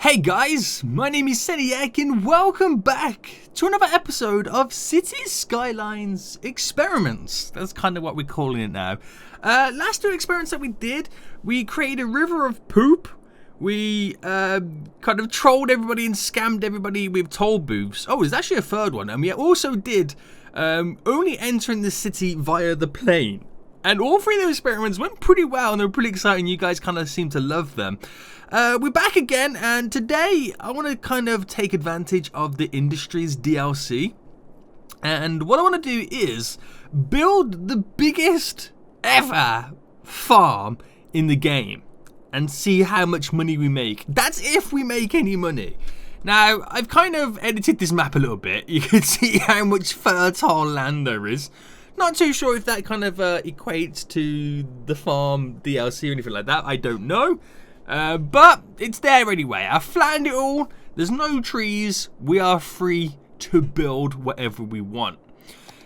Hey guys, my name is Seniac and welcome back to another episode of Cities Skylines Experiments. That's kind of what we're calling it now. Last two experiments that we did, we created a river of poop. We kind of trolled everybody and scammed everybody with toll booths. Oh, there's actually a third one. And we also did only entering the city via the plane. And all three of those experiments went pretty well and they were pretty exciting. You guys kind of seem to love them. We're back again, and today I want to kind of take advantage of the industry's DLC. And what I want to do is build the biggest ever farm in the game and see how much money we make. That's if we make any money. Now, I've kind of edited this map a little bit. You can see how much fertile land there is. Not too sure if that kind of equates to the farm DLC or anything like that. I don't know. But it's there anyway. I've flattened it all. There's no trees. We are free to build whatever we want.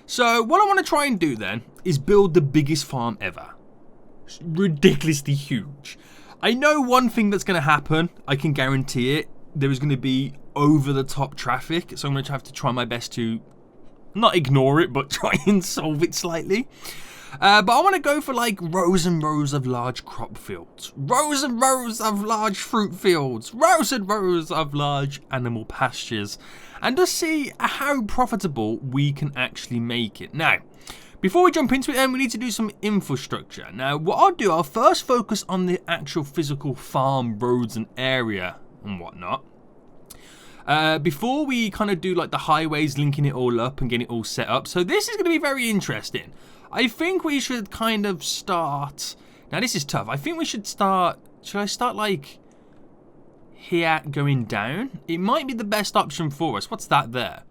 So what I want to try and do then is build the biggest farm ever. It's ridiculously huge. I know one thing that's going to happen. I can guarantee it. There is going to be over the top traffic. So I'm going to have to try my best to not ignore it, but try and solve it slightly. But I want to go for like rows and rows of large crop fields, rows and rows of large fruit fields, rows and rows of large animal pastures, and just see how profitable we can actually make it. Now, before we jump into it then, we need to do some infrastructure. Now, what I'll first focus on the actual physical farm, roads and area and whatnot. Before we kind of do like the highways, linking it all up and getting it all set up. So this is going to be very interesting. I think we should kind of start... Now this is tough. I think we should start... Should I start like here going down? It might be the best option for us. What's that there?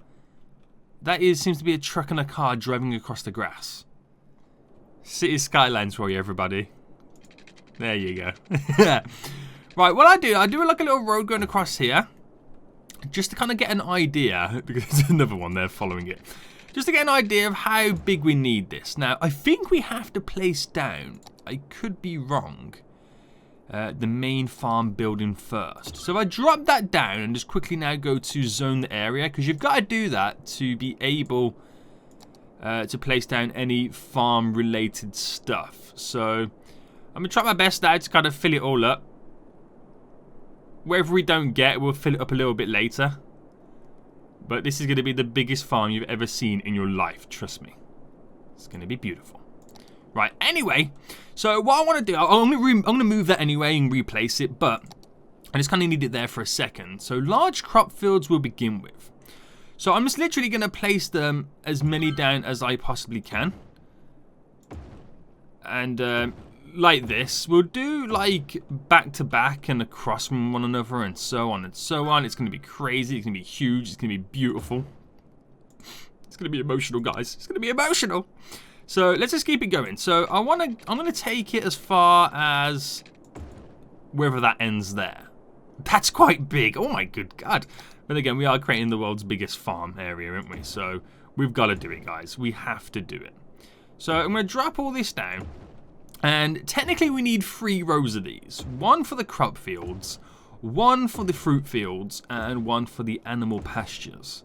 That seems to be a truck and a car driving across the grass. City Skylines for you, everybody. There you go. Right, what I do like a little road going across here. Just to kind of get an idea, because there's another one there following it. Just to get an idea of how big we need this. Now, I think we have to place down, I could be wrong, the main farm building first. So I drop that down and just quickly now go to zone the area, because you've got to do that to be able to place down any farm related stuff. So I'm going to try my best now to kind of fill it all up. Wherever we don't get, we'll fill it up a little bit later. But this is going to be the biggest farm you've ever seen in your life, trust me. It's going to be beautiful. Right, anyway, so what I want to do, I'm going to move that anyway and replace it, but I just kind of need it there for a second. So large crop fields we'll begin with. So I'm just literally going to place them as many down as I possibly can. And like this, we'll do like back to back and across from one another and so on and so on. It's going to be crazy. It's going to be huge. It's going to be beautiful. It's going to be emotional, guys. It's going to be emotional. So let's just keep it going. So I'm going to take it as far as wherever that ends there. That's quite big. Oh my good God. But again, we are creating the world's biggest farm area, aren't we? So we've got to do it, guys. We have to do it. So I'm going to drop all this down. And technically we need 3 rows of these. One for the crop fields, one for the fruit fields, and one for the animal pastures.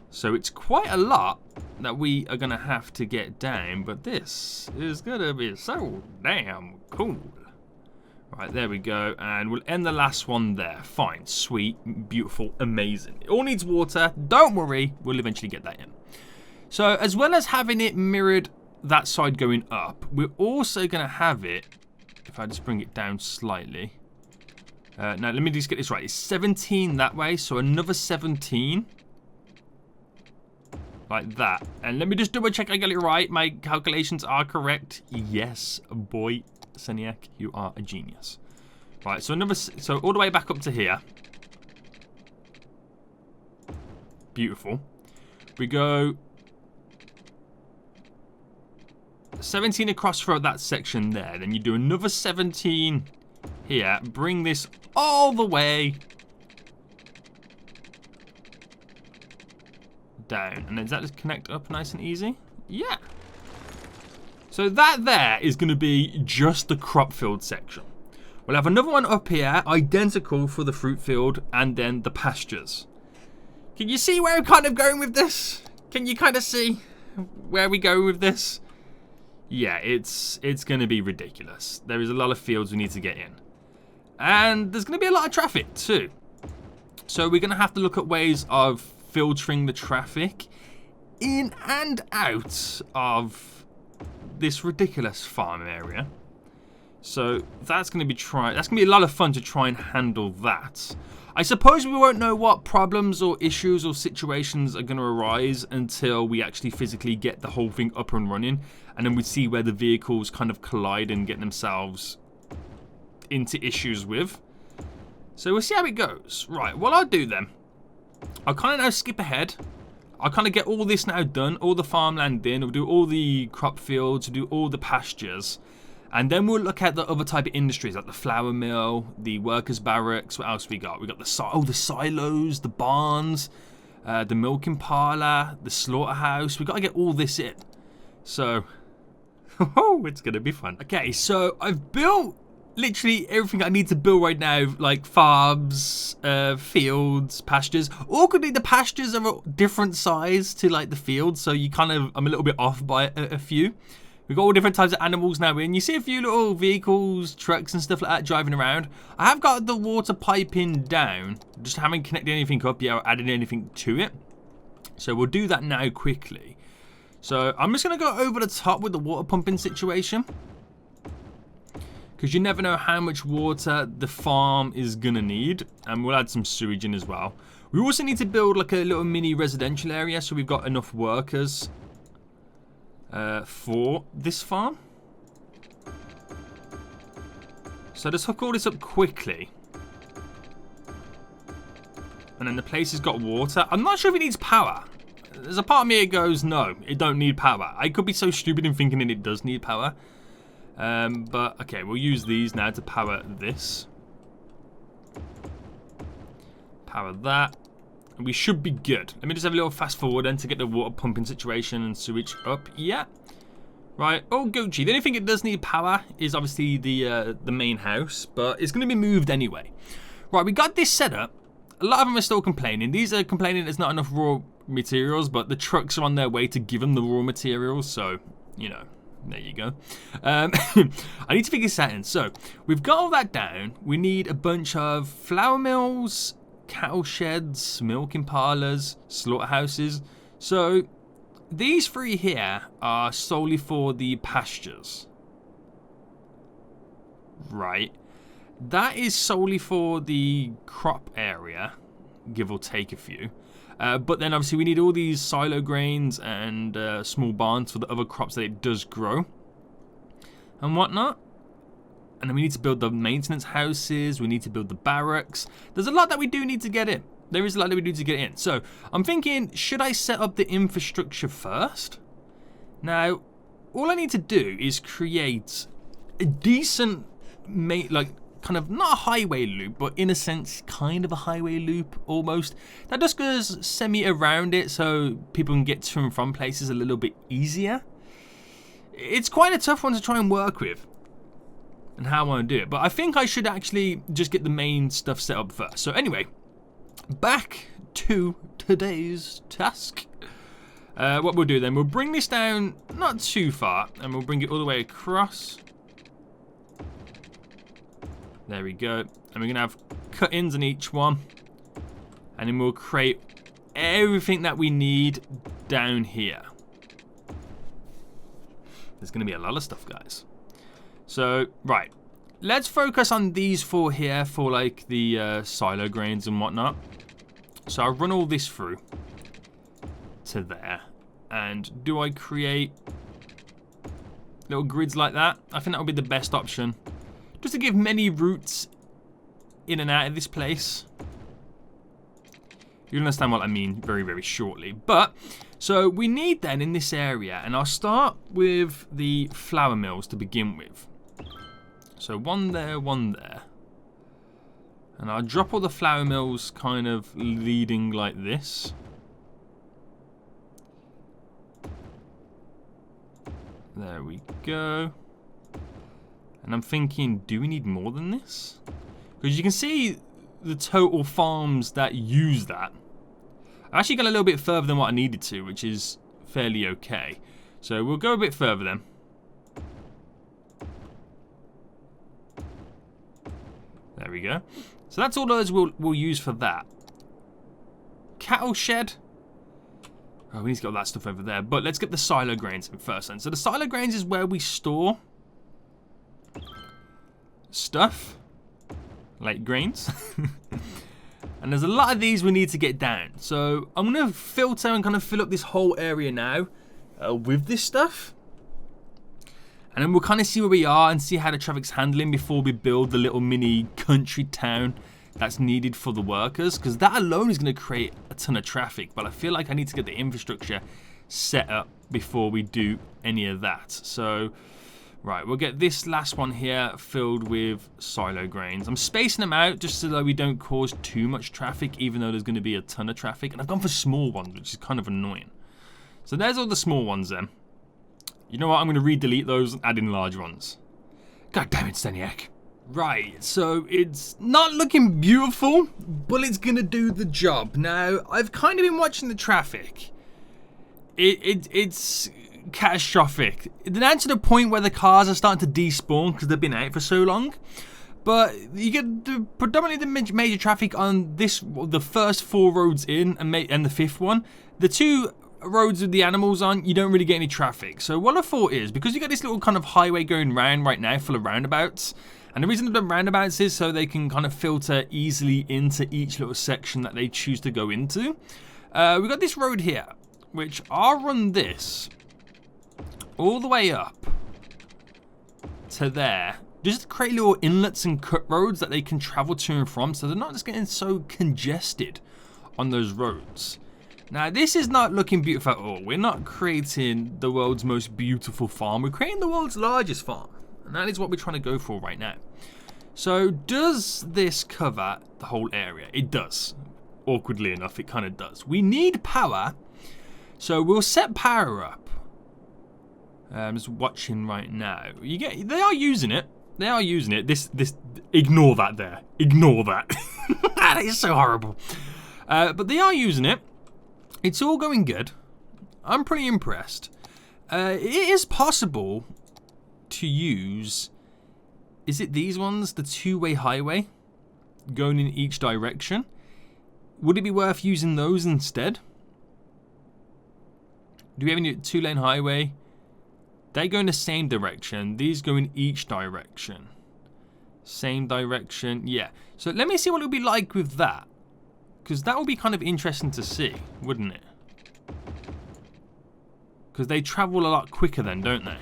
So it's quite a lot that we are going to have to get down, but this is going to be so damn cool. Right, there we go, and we'll end the last one there. Fine, sweet, beautiful, amazing. It all needs water. Don't worry, we'll eventually get that in. So as well as having it mirrored that side going up, we're also going to have it, if I just bring it down slightly. Now, let me just get this right. It's 17 that way, so another 17. Like that. And let me just double check I get it right. My calculations are correct. Yes, boy, Seniac, you are a genius. Right, so so all the way back up to here. Beautiful. We go 17 across for that section there. Then you do another 17 here. Bring this all the way down. And then does that just connect up nice and easy? Yeah. So that there is going to be just the crop field section. We'll have another one up here, identical for the fruit field, and then the pastures. Can you see where I'm kind of going with this? Can you kind of see where we go with this? Yeah, it's going to be ridiculous. There is a lot of fields we need to get in. And there's going to be a lot of traffic too. So we're going to have to look at ways of filtering the traffic in and out of this ridiculous farm area. So that's going to be a lot of fun to try and handle that. I suppose we won't know what problems or issues or situations are going to arise until we actually physically get the whole thing up and running, and then we see where the vehicles kind of collide and get themselves into issues with. So we'll see how it goes. Right, what I'll do then, I'll kind of now skip ahead. I'll kind of get all this now done, all the farmland in, we'll do all the crop fields, we'll do all the pastures. And then we'll look at the other type of industries, like the flour mill, the workers' barracks. What else we got? We got the silos, the barns, the milking parlor, the slaughterhouse. We got to get all this in. So, it's going to be fun. Okay, so I've built literally everything I need to build right now, like farms, fields, pastures. Awkwardly, the pastures are a different size to like the fields, so I'm a little bit off by a few. We've got all different types of animals now in. You see a few little vehicles, trucks and stuff like that driving around. I have got the water piping down. Just haven't connected anything up yet or added anything to it. So we'll do that now quickly. So I'm just going to go over the top with the water pumping situation. Because you never know how much water the farm is going to need. And we'll add some sewage in as well. We also need to build like a little mini residential area so we've got enough workers for this farm. So just hook all this up quickly. And then the place has got water. I'm not sure if it needs power. There's a part of me that goes, no, it don't need power. I could be so stupid in thinking that it does need power. But, okay, we'll use these now to power this. Power that. And we should be good. Let me just have a little fast forward then to get the water pumping situation and sewage up. Yeah. Right. Oh, Gucci. The only thing it does need power is obviously the main house. But it's going to be moved anyway. Right, we got this set up. A lot of them are still complaining. These are complaining there's not enough raw materials. But the trucks are on their way to give them the raw materials. So, you know. There you go. I need to figure this out in. So, we've got all that down. We need a bunch of flour mills, cattle sheds, milking parlors, slaughterhouses. So, these three here are solely for the pastures. Right. That is solely for the crop area, give or take a few. But then obviously we need all these silo grains and small barns for the other crops that it does grow and whatnot. And then we need to build the maintenance houses. We need to build the barracks. There's a lot that we do need to get in. There is a lot that we need to get in. So I'm thinking, should I set up the infrastructure first? Now, all I need to do is create a decent, kind of not a highway loop, but in a sense, kind of a highway loop almost. That just goes semi around it so people can get to and from places a little bit easier. It's quite a tough one to try and work with and how I want to do it. But I think I should actually just get the main stuff set up first. So anyway, back to today's task. What we'll do then, we'll bring this down not too far and we'll bring it all the way across. There we go. And we're going to have cut-ins in each one. And then we'll create everything that we need down here. There's going to be a lot of stuff, guys. So, right. Let's focus on these four here for, like, the silo grains and whatnot. So I'll run all this through to there. And do I create little grids like that? I think that would be the best option. Just to give many routes in and out of this place. You'll understand what I mean very, very shortly. But, so we need then in this area, and I'll start with the flour mills to begin with. So one there, one there. And I'll drop all the flour mills kind of leading like this. There we go. And I'm thinking, do we need more than this? Because you can see the total farms that use that. I actually got a little bit further than what I needed to, which is fairly okay. So we'll go a bit further then. There we go. So that's all those we'll use for that. Cattle shed. Oh, we need to get all that stuff over there. But let's get the silo grains in first then. So the silo grains is where we store stuff. Like grains. And there's a lot of these we need to get down. So I'm going to filter and kind of fill up this whole area now with this stuff. And then we'll kind of see where we are and see how the traffic's handling before we build the little mini country town that's needed for the workers. Because that alone is going to create a ton of traffic. But I feel like I need to get the infrastructure set up before we do any of that. So, right, we'll get this last one here filled with silo grains. I'm spacing them out just so that we don't cause too much traffic, even though there's going to be a ton of traffic. And I've gone for small ones, which is kind of annoying. So there's all the small ones then. You know what? I'm going to re-delete those and add in large ones. God damn it, Steniak. Right, so it's not looking beautiful, but it's going to do the job. Now, I've kind of been watching the traffic. It's catastrophic. Down to the point where the cars are starting to despawn because they've been out for so long. But you get predominantly the major traffic on the first 4 roads in and the 5th one. The 2 roads with the animals on, you don't really get any traffic. So what I thought is, because you got this little kind of highway going round right now full of roundabouts, and the reason the roundabouts is so they can kind of filter easily into each little section that they choose to go into. We got this road here, which I'll run this all the way up to there, just to create little inlets and cut roads that they can travel to and from, so they're not just getting so congested on those roads. Now, this is not looking beautiful at all. We're not creating the world's most beautiful farm. We're creating the world's largest farm. And that is what we're trying to go for right now. So, does this cover the whole area? It does. Awkwardly enough, it kind of does. We need power. So, we'll set power up. I'm just watching right now. They are using it. They are using it. Ignore that there. Ignore that. That is so horrible. But they are using it. It's all going good. I'm pretty impressed. It is possible to use, is it these ones? The 2-way highway going in each direction. Would it be worth using those instead? Do we have any 2-lane highway? They go in the same direction. These go in each direction. Same direction. Yeah. So let me see what it would be like with that. Because that would be kind of interesting to see, wouldn't it? Because they travel a lot quicker then, don't they?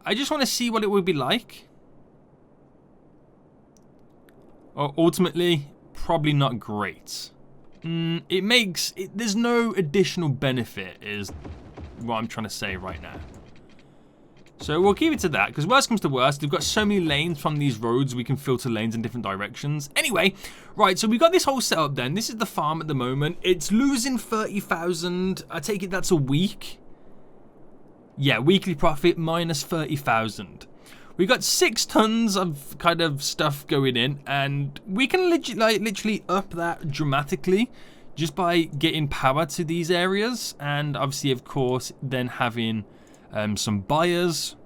I just want to see what it would be like. Ultimately, probably not great. There's no additional benefit is what I'm trying to say right now. So we'll keep it to that, because worst comes to worst, we've got so many lanes from these roads, we can filter lanes in different directions. Anyway, right, so we've got this whole setup then. This is the farm at the moment. It's losing 30,000. I take it that's a week. Yeah, weekly profit minus 30,000. We've got 6 tons of kind of stuff going in, and we can literally up that dramatically just by getting power to these areas, and obviously, of course, then having some buyers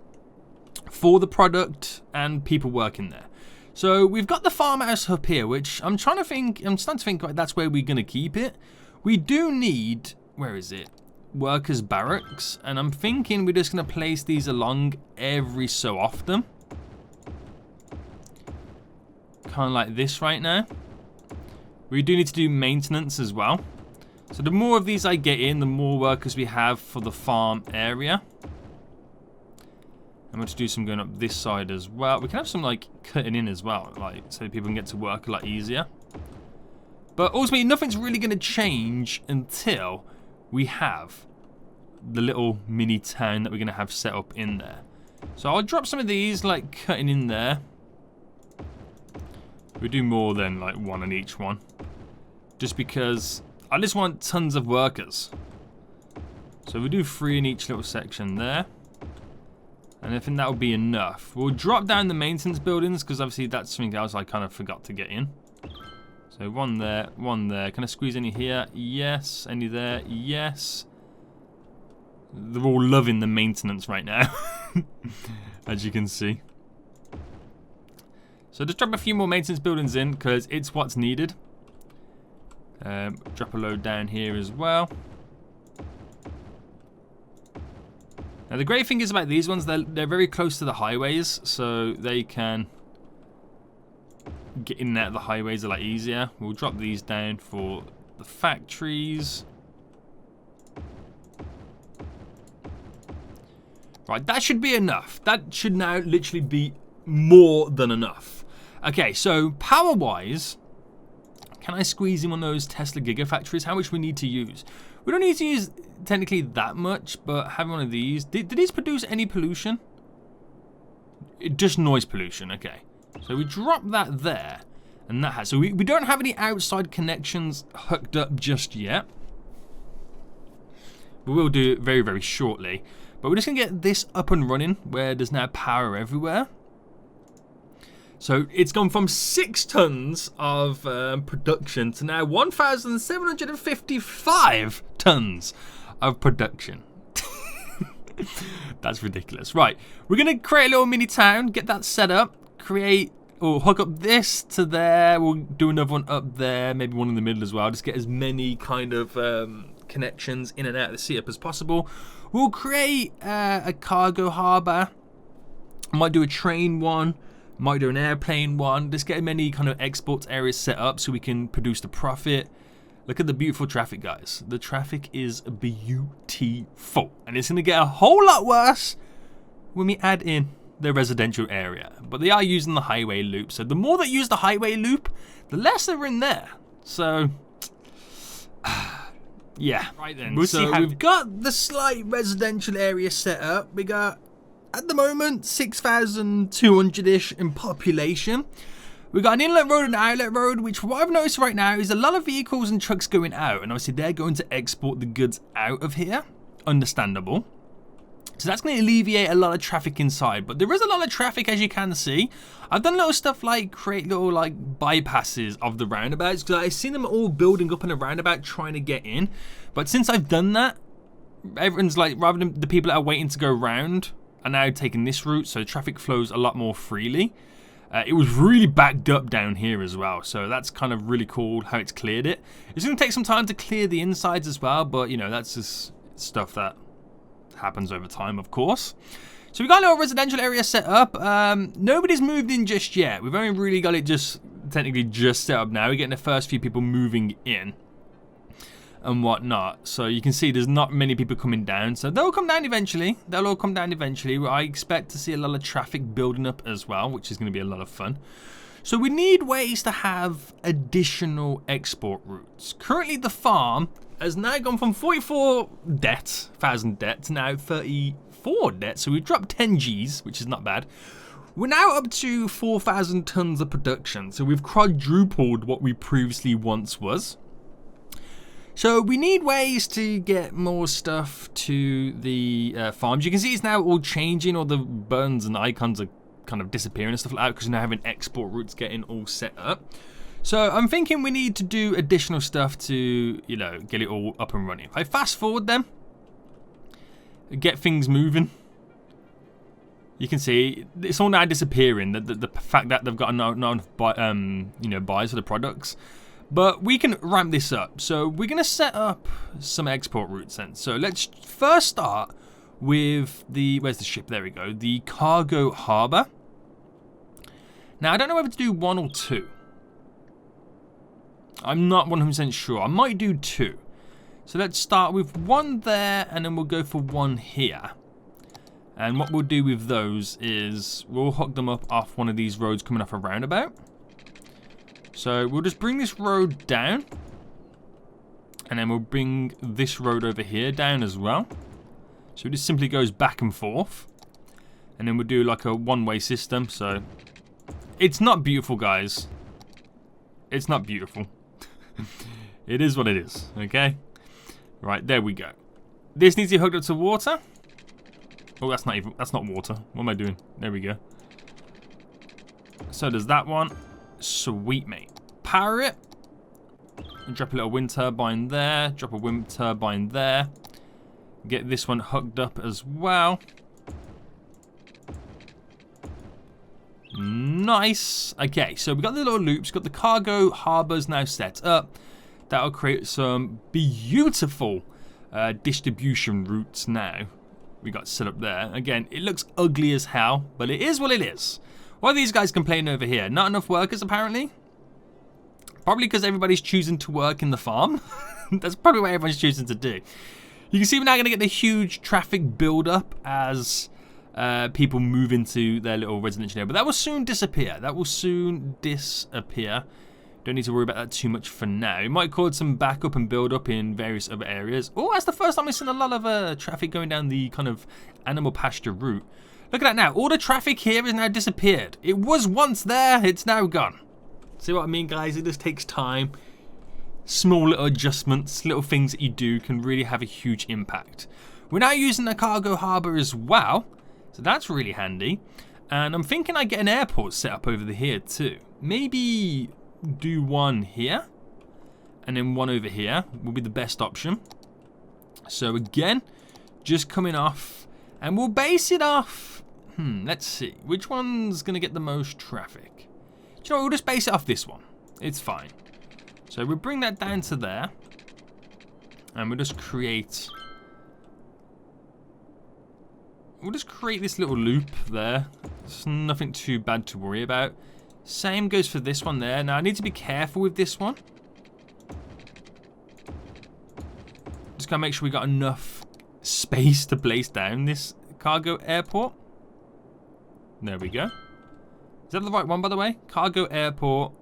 for the product and people working there. So we've got the farmhouse up here, which I'm starting to think like, that's where we're going to keep it. We do need, where is it? Workers' barracks, and I'm thinking we're just going to place these along every so often. Kind of like this right now. We do need to do maintenance as well. So the more of these I get in, the more workers we have for the farm area. I'm going to do some going up this side as well. We can have some like cutting in as well, like so people can get to work a lot easier. But ultimately, nothing's really going to change until we have the little mini town that we're going to have set up in there. So I'll drop some of these like cutting in there. We do more than like 1 on each one, just because I just want tons of workers. So we do 3 in each little section there. And I think that will be enough. We'll drop down the maintenance buildings because obviously that's something else I kind of forgot to get in. So one there, one there. Can I squeeze any here? Yes. Any there? Yes. They're all loving the maintenance right now, as you can see. So just drop a few more maintenance buildings in because it's what's needed. Drop a load down here as well. Now the great thing is about these ones, they're very close to the highways, so they can get in and out of the highways a lot easier. We'll drop these down for the factories. Right, that should be enough. That should now literally be more than enough. Okay, so power-wise, can I squeeze in one of those Tesla Gigafactories? How much we need to use? We don't need to use technically that much, but having one of these... Did these produce any pollution? Just noise pollution, okay. So we drop that there, and that has... So we don't have any outside connections hooked up just yet. We will do it very, very shortly. But we're just going to get this up and running, where there's now power everywhere. So it's gone from 6 tons of production to now 1,755 tons of production. That's ridiculous. Right, we're going to create a little mini town, get that set up, create, or hook up this to there. We'll do another one up there, maybe one in the middle as well. Just get as many kind of connections in and out of the setup as possible. We'll create a cargo harbour. I might do a train one. Might do an airplane one. Just get many kind of export areas set up so we can produce the profit. Look at the beautiful traffic, guys. The traffic is beautiful. And it's going to get a whole lot worse when we add in the residential area. But they are using the highway loop. So the more that use the highway loop, the less they're in there. So... yeah. Right then. We'll see how we've got the slight residential area set up. We got... at the moment, 6,200-ish in population. We've got an inlet road and an outlet road, which what I've noticed right now is a lot of vehicles and trucks going out. And obviously, they're going to export the goods out of here. Understandable. So that's going to alleviate a lot of traffic inside. But there is a lot of traffic, as you can see. I've done little stuff like create little like bypasses of the roundabouts. Because I've seen them all building up in a roundabout trying to get in. But since I've done that, everyone's like, rather than the people that are waiting to go round... are now taking this route, so traffic flows a lot more freely. It was really backed up down here as well, so that's kind of really cool how it's cleared it. It's going to take some time to clear the insides as well, but you know, that's just stuff that happens over time, of course. So we've got a little residential area set up. Nobody's moved in just yet. We've only really got it just technically just set up now. We're getting the first few people moving in and whatnot. So you can see there's not many people coming down. So they'll come down eventually. They'll all come down eventually. I expect to see a lot of traffic building up as well, which is going to be a lot of fun. So we need ways to have additional export routes. Currently the farm has now gone from 44,000 debt to now 34 debt. So we've dropped 10 Gs, which is not bad. We're now up to 4,000 tons of production. So we've quadrupled what we previously once was. So we need ways to get more stuff to the farms. You can see it's now all changing. All the buttons and icons are kind of disappearing and stuff like that because we're now having export routes getting all set up. So I'm thinking we need to do additional stuff to, you know, get it all up and running. If I fast forward them, get things moving, you can see it's all now disappearing. The fact that they've got not enough you know, buys for the products. But we can ramp this up. So we're going to set up some export routes then. So let's first start with the, where's the ship? There we go. The cargo harbour. Now, I don't know whether to do 1 or 2. I'm not 100% sure. I might do 2. So let's start with 1 there, and then we'll go for 1 here. And what we'll do with those is we'll hook them up off one of these roads coming off a roundabout. So we'll just bring this road down, and then we'll bring this road over here down as well. So it just simply goes back and forth, and then we'll do like a one-way system. So it's not beautiful, guys. It's not beautiful. It is what it is, okay? Right, there we go. This needs to be hooked up to water. Oh, that's not water. What am I doing? There we go. So does that one. Sweet, mate. Power it. Drop a little wind turbine there. Drop a wind turbine there. Get this one hooked up as well. Nice. Okay, so we've got the little loops. Got the cargo harbors now set up. That'll create some beautiful distribution routes now. We got set up there. Again, it looks ugly as hell, but it is what it is. What are these guys complaining over here? Not enough workers, apparently. Probably because everybody's choosing to work in the farm. That's probably what everyone's choosing to do. You can see we're now going to get the huge traffic build-up as people move into their little residential area. But that will soon disappear. That will soon disappear. Don't need to worry about that too much for now. It might cause some backup and build-up in various other areas. Oh, that's the first time we've seen a lot of traffic going down the kind of animal pasture route. Look at that now. All the traffic here has now disappeared. It was once there. It's now gone. See what I mean, guys? It just takes time. Small little adjustments, little things that you do can really have a huge impact. We're now using the cargo harbour as well, so that's really handy. And I'm thinking I get an airport set up over here too. Maybe do one here, and then one over here will be the best option. So again, just coming off, and we'll base it off. Let's see, which one's going to get the most traffic? Do you know what, we'll just base it off this one. It's fine. So we'll bring that down to there. And we'll just create... We'll just create this little loop there. It's nothing too bad to worry about. Same goes for this one there. Now I need to be careful with this one. Just gotta make sure we got enough space to place down this cargo airport. There we go. Is that the right one, by the way? Cargo airport,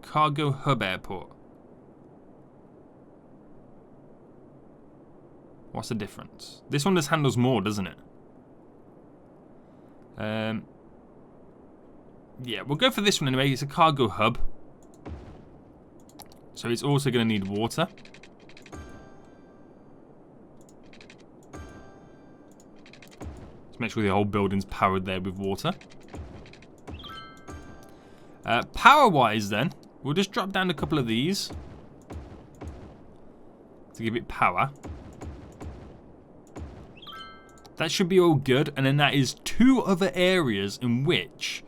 cargo hub airport. What's the difference? This one just handles more, doesn't it? Yeah, we'll go for this one anyway. It's a cargo hub. So it's also going to need water. Let's make sure the whole building's powered there with water. Power-wise then, we'll just drop down a couple of these to give it power. That should be all good, and then that is 2 other areas in which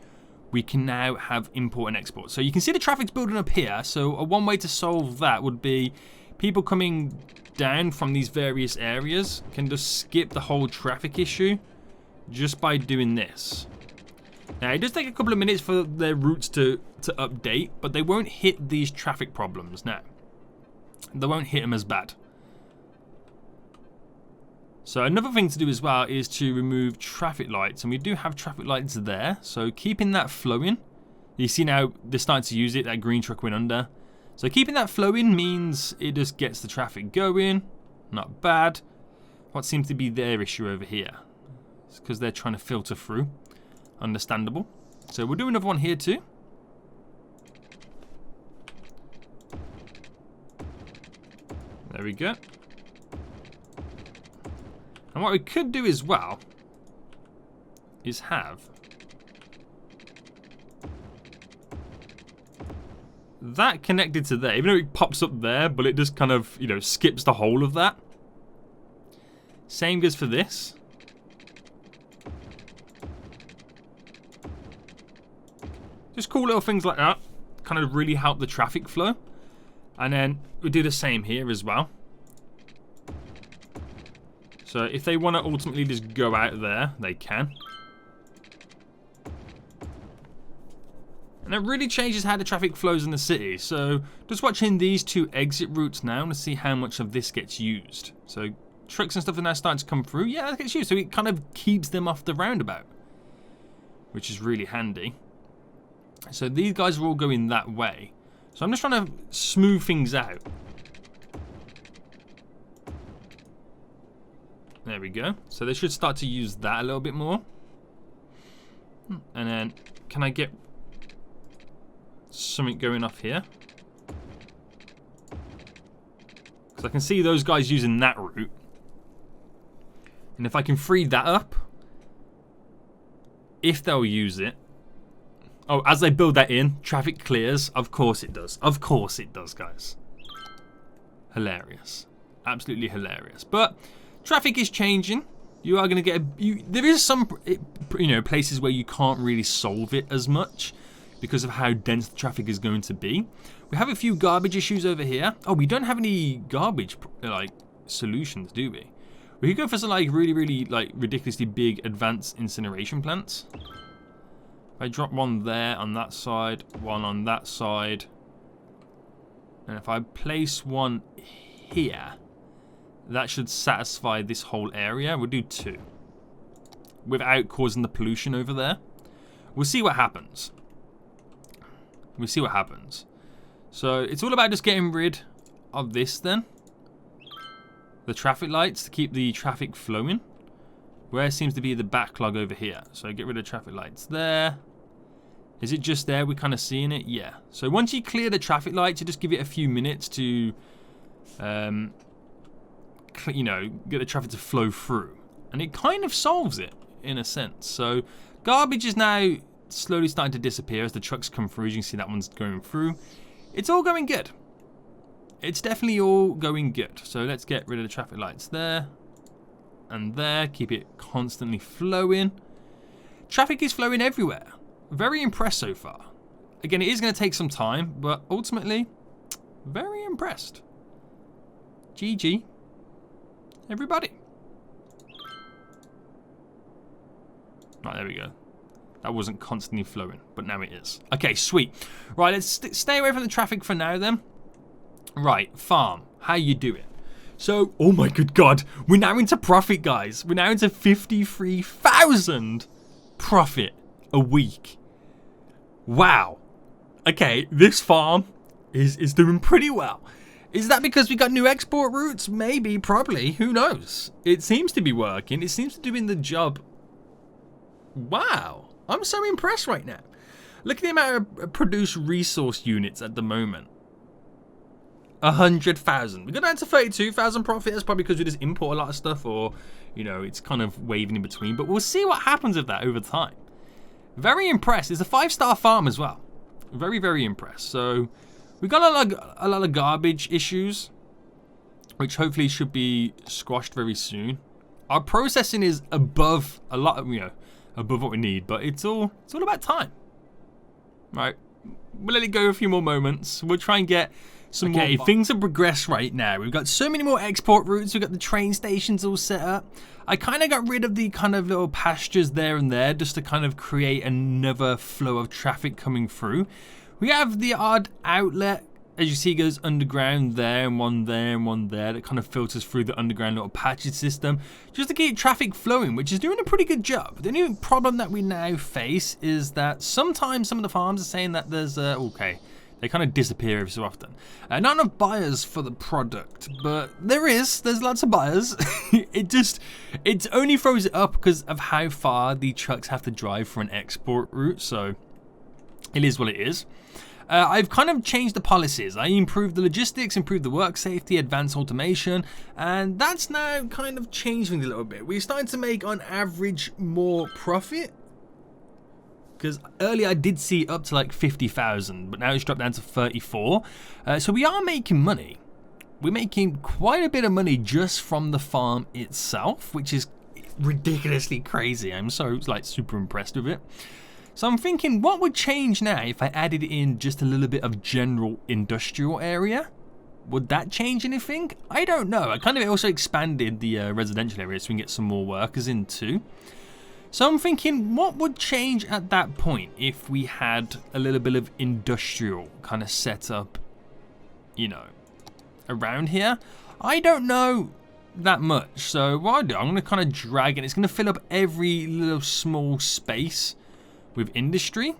we can now have import and export. So you can see the traffic's building up here, so one way to solve that would be people coming down from these various areas can just skip the whole traffic issue just by doing this. Now, it does take a couple of minutes for their routes to update, but they won't hit these traffic problems now. They won't hit them as bad. So another thing to do as well is to remove traffic lights, and we do have traffic lights there, so keeping that flowing. You see now they're starting to use it, that green truck went under. So keeping that flowing means it just gets the traffic going, not bad. What seems to be their issue over here? It's because they're trying to filter through, understandable. So we'll do another one here too. There we go. And what we could do as well is have that connected to there, even though it pops up there, but it just kind of, you know, skips the whole of that. Same goes for this. Just cool little things like that kind of really help the traffic flow. And then we do the same here as well. So if they want to ultimately just go out there, they can. And it really changes how the traffic flows in the city. So just watching these 2 exit routes now to see how much of this gets used. So trucks and stuff are now starting to come through. Yeah, that gets used. So it kind of keeps them off the roundabout, which is really handy. So these guys are all going that way. So I'm just trying to smooth things out. There we go. So they should start to use that a little bit more. And then, can I get something going off here? Because I can see those guys using that route. And if I can free that up, if they'll use it. Oh, as they build that in, traffic clears. Of course it does. Of course it does, guys. Hilarious. Absolutely hilarious. But traffic is changing. You are going to get there is some, places where you can't really solve it as much because of how dense the traffic is going to be. We have a few garbage issues over here. Oh, we don't have any garbage solutions, do we? We could go for some really ridiculously big advanced incineration plants. If I drop one there on that side, one on that side, and if I place one here, that should satisfy this whole area. We'll do 2 without causing the pollution over there. We'll see what happens. We'll see what happens. So it's all about just getting rid of this then. The traffic lights to keep the traffic flowing. Where seems to be the backlog over here. So get rid of traffic lights there. Is it just there? We're kind of seeing it? Yeah. So once you clear the traffic lights, you just give it a few minutes to, get the traffic to flow through. And it kind of solves it, in a sense. So garbage is now slowly starting to disappear as the trucks come through. As you can see, that one's going through. It's all going good. It's definitely all going good. So let's get rid of the traffic lights there. And there. Keep it constantly flowing. Traffic is flowing everywhere. Very impressed so far. Again, it is going to take some time, but ultimately, very impressed. GG. Everybody. Right, there we go. That wasn't constantly flowing, but now it is. Okay, sweet. Right, let's stay away from the traffic for now then. Right, farm. How you doing? So, oh my good God. We're now into profit, guys. We're now into 53,000 profit a week. Wow. Okay, this farm is doing pretty well. Is that because we got new export routes? Maybe, probably. Who knows? It seems to be working. It seems to be doing the job. Wow. I'm so impressed right now. Look at the amount of produced resource units at the moment. 100,000. We got down to 32,000 profit. That's probably because we just import a lot of stuff, or, it's kind of waving in between. But we'll see what happens with that over time. Very impressed. It's a 5-star farm as well. Very, very impressed. So we got a lot of garbage issues, which hopefully should be squashed very soon. Our processing is above above what we need, but it's all about time. Right. We'll let it go a few more moments. We'll try and get some more. Okay, things have progressed right now. We've got so many more export routes. We've got the train stations all set up. I kind of got rid of the kind of little pastures there and there just to kind of create another flow of traffic coming through. We have the odd outlet, as you see, goes underground there and one there and one there. That kind of filters through the underground little patches system just to keep traffic flowing, which is doing a pretty good job. The only problem that we now face is that sometimes some of the farms are saying that there's they kind of disappear every so often. Not enough buyers for the product, but there's lots of buyers. it only throws it up because of how far the trucks have to drive for an export route, so it is what it is. I've kind of changed the policies. I improved the logistics, improved the work safety, advanced automation, and that's now kind of changing a little bit. We're starting to make, on average, more profit. Because earlier I did see up to like 50,000, but now it's dropped down to 34. So we are making money. We're making quite a bit of money just from the farm itself, which is ridiculously crazy. I'm so super impressed with it. So I'm thinking, what would change now if I added in just a little bit of general industrial area? Would that change anything? I don't know. I kind of also expanded the residential area so we can get some more workers in too. So I'm thinking, what would change at that point if we had a little bit of industrial kind of setup, around here? I don't know that much. So what I do, I'm going to kind of drag it. It's going to fill up every little small space with industry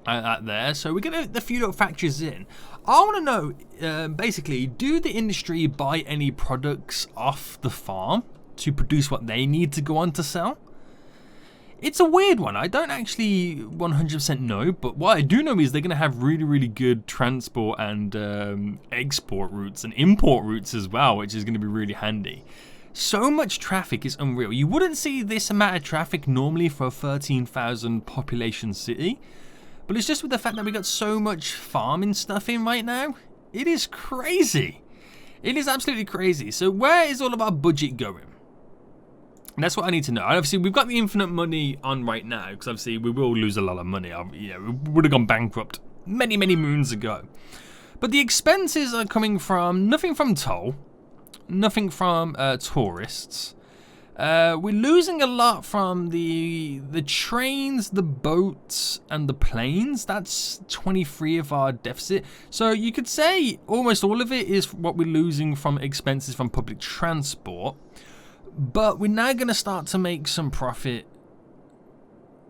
there. So we get a few little factories in. I want to know, basically, do the industry buy any products off the farm to produce what they need to go on to sell? It's a weird one. I don't actually 100% know, but what I do know is they're going to have really, really good transport and export routes and import routes as well, which is going to be really handy. So much traffic is unreal. You wouldn't see this amount of traffic normally for a 13,000 population city. But it's just with the fact that we got so much farming stuff in right now. It is crazy. It is absolutely crazy. So where is all of our budget going? And that's what I need to know. Obviously, we've got the infinite money on right now. Because obviously, we will lose a lot of money. We would have gone bankrupt many, many moons ago. But the expenses are coming from nothing from toll. Nothing from tourists. We're losing a lot from the trains, the boats, and the planes. That's 23 of our deficit. So you could say almost all of it is what we're losing from expenses from public transport. But we're now going to start to make some profit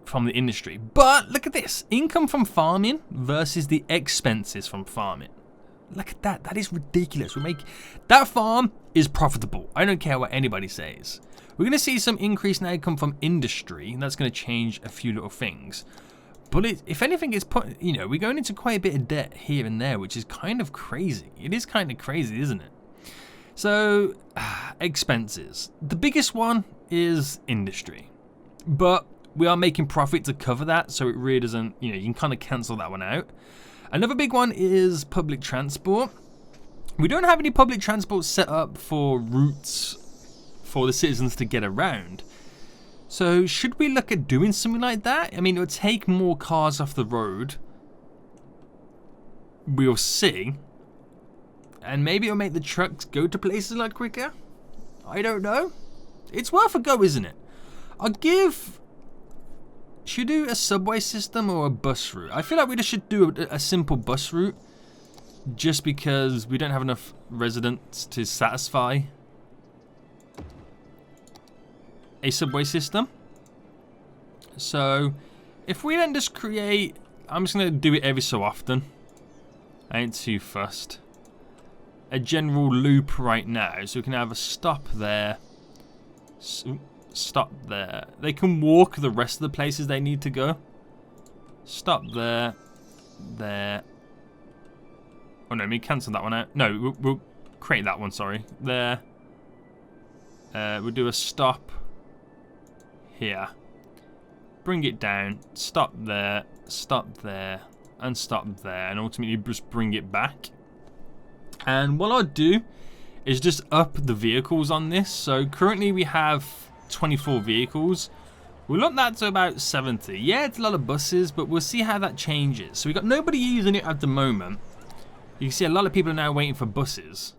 from the industry. But look at this. Income from farming versus the expenses from farming. Look at that. That is ridiculous. That farm is profitable. I don't care what anybody says. We're going to see some increase now come from industry. And that's going to change a few little things. But if anything, we're going into quite a bit of debt here and there, which is kind of crazy. It is kind of crazy, isn't it? So, expenses. The biggest one is industry. But we are making profit to cover that. So it really doesn't, you can kind of cancel that one out. Another big one is public transport. We don't have any public transport set up for routes for the citizens to get around. So should we look at doing something like that? I mean, it would take more cars off the road. We'll see. And maybe it'll make the trucks go to places a lot quicker. I don't know. It's worth a go, isn't it? Should we do a subway system or a bus route? I feel like we just should do a simple bus route. Just because we don't have enough residents to satisfy a subway system. So, if we then just create... I'm just going to do it every so often. I ain't too fussed. A general loop right now. So we can have a stop there. Stop there. They can walk the rest of the places they need to go. Stop there. There. Oh no, we cancel that one out. No, we'll create that one, sorry. There. We'll do a stop here. Bring it down. Stop there. Stop there. And stop there. And ultimately just bring it back. And what I'll do is just up the vehicles on this. So currently we have 24 vehicles. We'll up that to about 70. Yeah, it's a lot of buses, but we'll see how that changes. So we've got nobody using it at the moment. You can see a lot of people are now waiting for buses.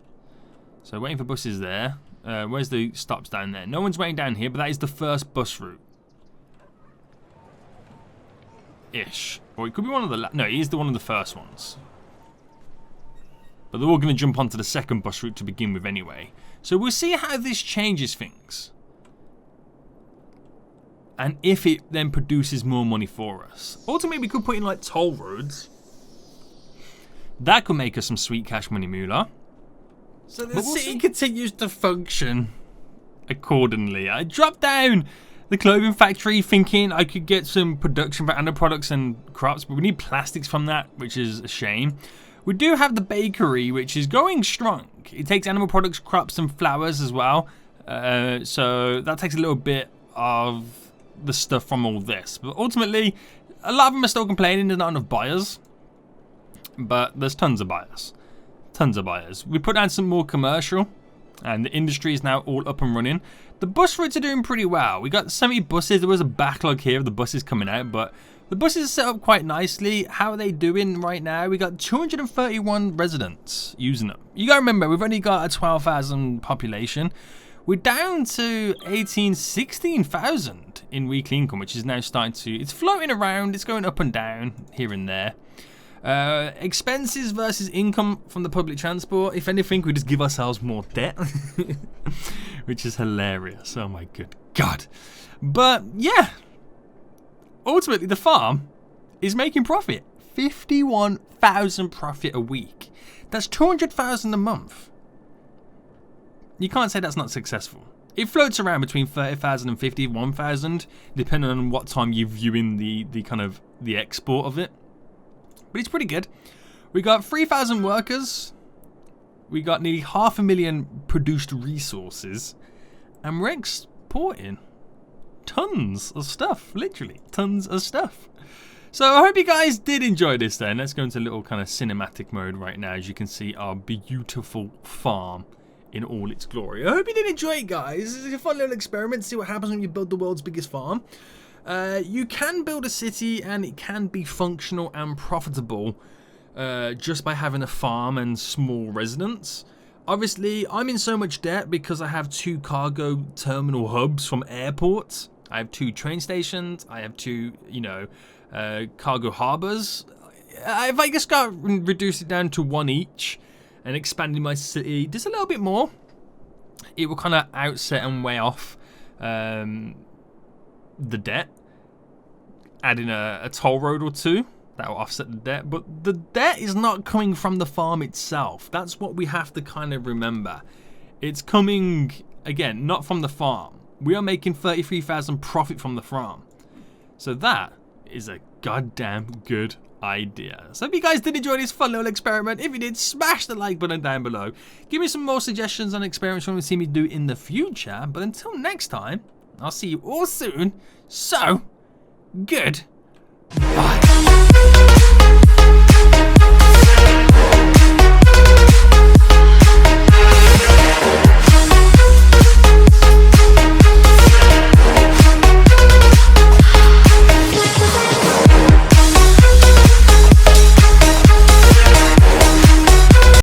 So waiting for buses there. Where's the stops down there? No one's waiting down here, but that is the first bus route. Ish. Or it could be one of the... No, it is one of the first ones. But they're all going to jump onto the second bus route to begin with anyway. So we'll see how this changes things. And if it then produces more money for us. Ultimately, we could put in like toll roads. That could make us some sweet cash money moolah. So the city continues to function accordingly. I dropped down the clothing factory thinking I could get some production for animal products and crops, but we need plastics from that, which is a shame. We do have the bakery, which is going strong. It takes animal products, crops, and flowers as well. So that takes a little bit of the stuff from all this. But ultimately, a lot of them are still complaining there's not enough buyers. But there's tons of buyers. Tons of buyers. We put down some more commercial. And the industry is now all up and running. The bus routes are doing pretty well. We got 70 buses. There was a backlog here of the buses coming out. But the buses are set up quite nicely. How are they doing right now? We got 231 residents using them. You got to remember, we've only got a 12,000 population. We're down to 16,000 in weekly income, which is now starting to... It's floating around. It's going up and down here and there. Expenses versus income from the public transport. If anything, we just give ourselves more debt. Which is hilarious. Oh my good God. But yeah. Ultimately, the farm is making profit. 51,000 profit a week. That's 200,000 a month. You can't say that's not successful. It floats around between 30,000 and 51,000, depending on what time you're viewing the kind of the export of it. But it's pretty good. We got 3,000 workers. We got nearly 500,000 produced resources. and we're exporting tons of stuff, literally tons of stuff. So I hope you guys did enjoy this then. Let's go into a little kind of cinematic mode right now. As you can see our beautiful farm in all its glory. I hope you did enjoy it, guys. This is a fun little experiment to see what happens when you build the world's biggest farm. You can build a city and it can be functional and profitable just by having a farm and small residents. Obviously, I'm in so much debt because I have 2 cargo terminal hubs from airports. I have 2 train stations. I have 2, cargo harbors. If I just reduce it down to 1 each and expanding my city just a little bit more, it will kind of outset and weigh off the debt. Adding a toll road or 2, that will offset the debt. But the debt is not coming from the farm itself. That's what we have to kind of remember. It's coming, again, not from the farm. We are making 33,000 profit from the farm. So that is a goddamn good idea. So if you guys did enjoy this fun little experiment, if you did, smash the like button down below. Give me some more suggestions on experiments you want to see me do in the future. But until next time, I'll see you all soon. So, good. Bye.